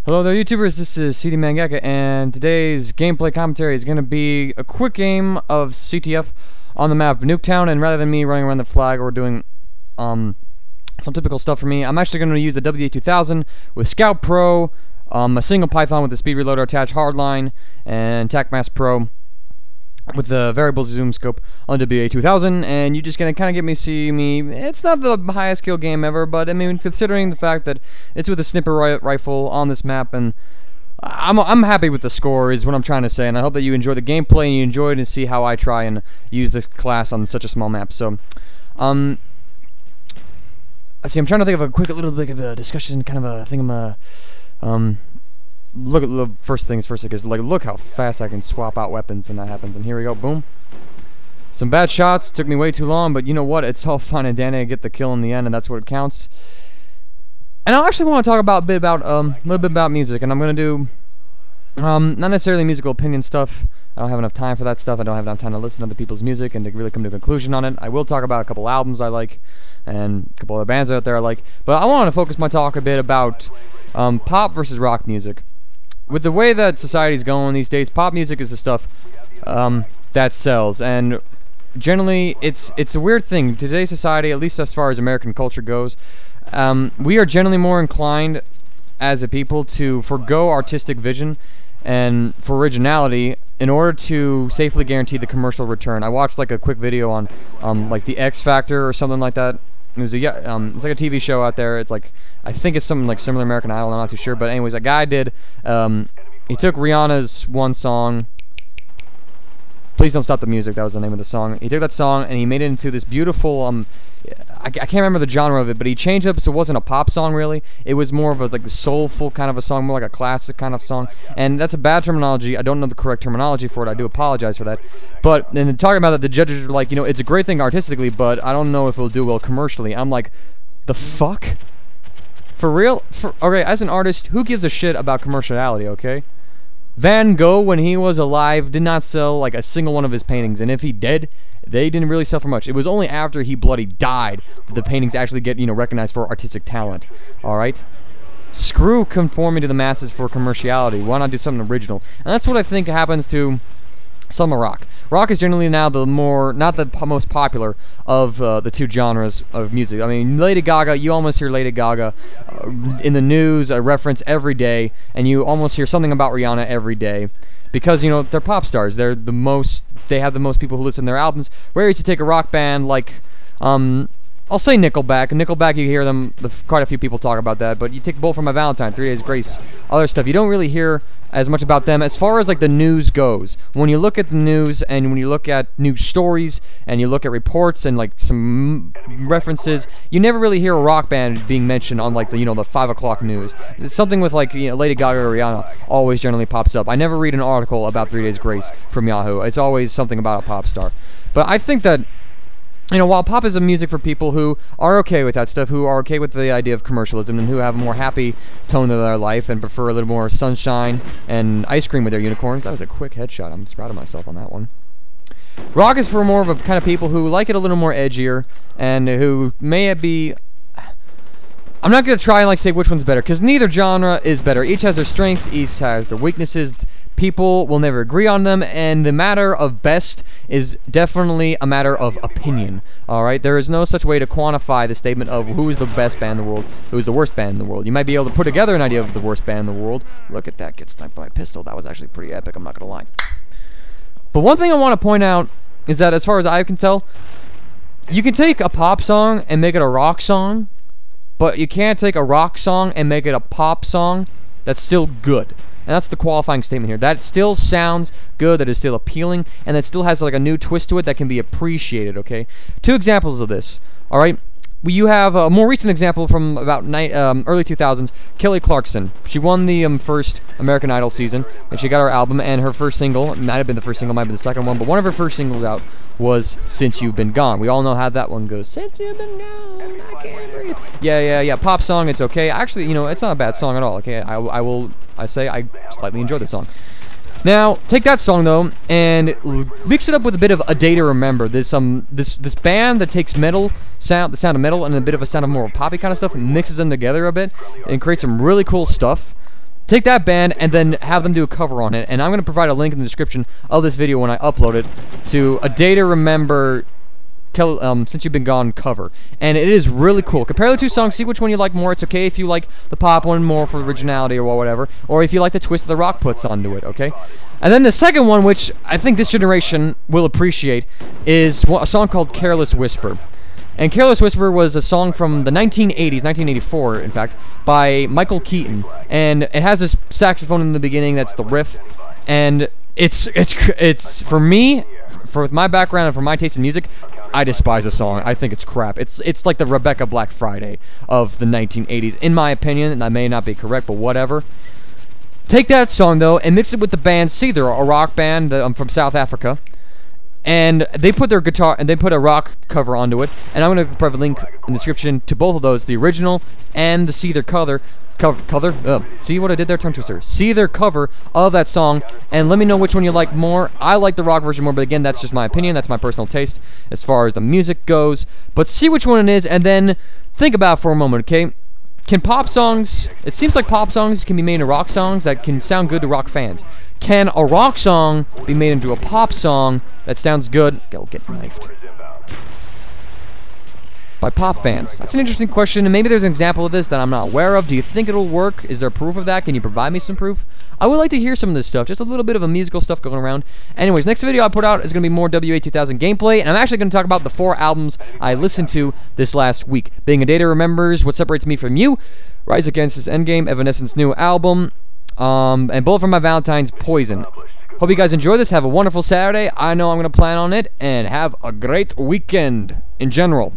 Hello there, YouTubers. This is CD Mangaka, and today's gameplay commentary is going to be a quick game of CTF on the map Nuketown. And rather than me running around the flag or doing some typical stuff for me, I'm actually going to use the Wa2000 with Scout Pro, a single Python with the speed reloader attached hardline, and TacMass Pro with the variable zoom scope on Wa2000, and you're just gonna kind of get see me. It's not the highest skill game ever, but I mean, considering the fact that it's with a sniper rifle on this map, and I'm happy with the score is what I'm trying to say, and I hope that you enjoy the gameplay and you enjoy it and see how I try and use this class on such a small map. So, let's see. I'm trying to think of a quick little bit of a discussion, kind of a thing. Look at the first things first, because look how fast I can swap out weapons when that happens. And here we go, boom. Some bad shots, took me way too long, but you know what? It's all fine and dandy. I get the kill in the end, and that's what counts. And I actually want to talk about a little bit about music, and I'm gonna do not necessarily musical opinion stuff. I don't have enough time for that stuff. I don't have enough time to listen to other people's music and to really come to a conclusion on it. I will talk about a couple albums I like and a couple other bands out there I like, but I want to focus my talk a bit about pop versus rock music. With the way that society's going these days, pop music is the stuff that sells, and generally it's a weird thing. Today's society, at least as far as American culture goes, we are generally more inclined as a people to forgo artistic vision and for originality in order to safely guarantee the commercial return. I watched like a quick video on like the X Factor or something like that. It was it's like a TV show out there. It's like, I think it's something like similar American Idol, I'm not too sure, but anyways, a guy did, he took Rihanna's one song, Please Don't Stop the Music, that was the name of the song. He took that song and he made it into this beautiful, I can't remember the genre of it, but he changed it up so it wasn't a pop song really. It was more of a like soulful kind of a song, more like a classic kind of song. And that's a bad terminology. I don't know the correct terminology for it. I do apologize for that. But and then talking about that, the judges were like, you know, it's a great thing artistically, but I don't know if it'll do well commercially. I'm like, the fuck? For real? Okay, as an artist, who gives a shit about commerciality, okay? Van Gogh, when he was alive, did not sell like a single one of his paintings, and if he did, they didn't really sell for much. It was only after he bloody died that the paintings actually get, you know, recognized for artistic talent. Alright? Screw conforming to the masses for commerciality. Why not do something original? And that's what I think happens to some rock. Rock is generally now the more, not the most popular of the two genres of music. I mean, Lady Gaga, you almost hear Lady Gaga in the news, a reference every day, and you almost hear something about Rihanna every day. Because, you know, they're pop stars. They have the most people who listen to their albums. Whereas you take a rock band like, I'll say Nickelback. Nickelback, you hear them, quite a few people talk about that, but you take Bullet for My Valentine, 3 Days Grace, other stuff, you don't really hear as much about them as far as like the news goes. When you look at the news and when you look at news stories and you look at reports and like some references, you never really hear a rock band being mentioned on like the, you know, the 5 o'clock news. It's something with like, you know, Lady Gaga or Rihanna always generally pops up. I never read an article about 3 Days Grace from Yahoo. It's always something about a pop star. But I think that, you know, while pop is a music for people who are okay with that stuff, who are okay with the idea of commercialism, and who have a more happy tone to their life and prefer a little more sunshine and ice cream with their unicorns. That was a quick headshot. I'm proud of myself on that one. Rock is for more of a kind of people who like it a little more edgier and who may be... I'm not going to try and like say which one's better, because neither genre is better. Each has their strengths, each has their weaknesses. People will never agree on them, and the matter of best is definitely a matter of opinion. Alright, there is no such way to quantify the statement of who is the best band in the world, who is the worst band in the world. You might be able to put together an idea of the worst band in the world. Look at that, get sniped by a pistol. That was actually pretty epic, I'm not gonna lie. But one thing I want to point out is that as far as I can tell, you can take a pop song and make it a rock song, but you can't take a rock song and make it a pop song that's still good. And that's the qualifying statement here. That still sounds good, that is still appealing, and that still has like a new twist to it that can be appreciated, okay? Two examples of this, alright? You have a more recent example from about early 2000s, Kelly Clarkson. She won the first American Idol season, and she got her album, and her first single, it might have been the first single, might have been the second one, but one of her first singles out was Since You've Been Gone. We all know how that one goes. Since you've been gone, I can't breathe. Yeah, pop song, it's okay. Actually, you know, it's not a bad song at all, okay? I say I slightly enjoy the song. Now, take that song though, and mix it up with a bit of A Day to Remember. There's this band that takes metal sound, the sound of metal, and a bit of a sound of more poppy kind of stuff, and mixes them together a bit, and creates some really cool stuff. take that band and then have them do a cover on it. And I'm going to provide a link in the description of this video when I upload it to A Day to Remember Since You've Been Gone cover. And it is really cool. Compare the two songs, see which one you like more. It's okay if you like the pop one more for originality or whatever, or if you like the twist that the rock puts onto it, okay? And then the second one, which I think this generation will appreciate, is a song called Careless Whisper. And Careless Whisper was a song from the 1980s, 1984, in fact, by Michael Keaton. And it has this saxophone in the beginning that's the riff. And it's for me, for my background and for my taste in music, I despise the song. I think it's crap. It's like the Rebecca Black Friday of the 1980s, in my opinion, and I may not be correct, but whatever. Take that song, though, and mix it with the band Seether, a rock band from South Africa. And they put their guitar, and they put a rock cover onto it. And I'm going to provide a link in the description to both of those, the original and the Seether cover. See what I did there? Tongue twister. Seether cover of that song. And let me know which one you like more. I like the rock version more, but again, that's just my opinion. That's my personal taste as far as the music goes. But see which one it is, and then think about it for a moment, okay? Can pop songs, it seems like pop songs can be made into rock songs that can sound good to rock fans. Can a rock song be made into a pop song that sounds good? Go get knifed. By pop fans. That's an interesting question, and maybe there's an example of this that I'm not aware of. Do you think it'll work? Is there proof of that? Can you provide me some proof? I would like to hear some of this stuff, just a little bit of a musical stuff going around. Anyways, next video I put out is going to be more Wa2000 gameplay, and I'm actually going to talk about the 4 albums I listened to this last week. Being a Day to Remembers, What Separates Me From You, Rise Against This Endgame, Evanescence's new album, and Bullet for My Valentine's, Poison. Hope you guys enjoy this. Have a wonderful Saturday. I know I'm going to plan on it, and have a great weekend in general.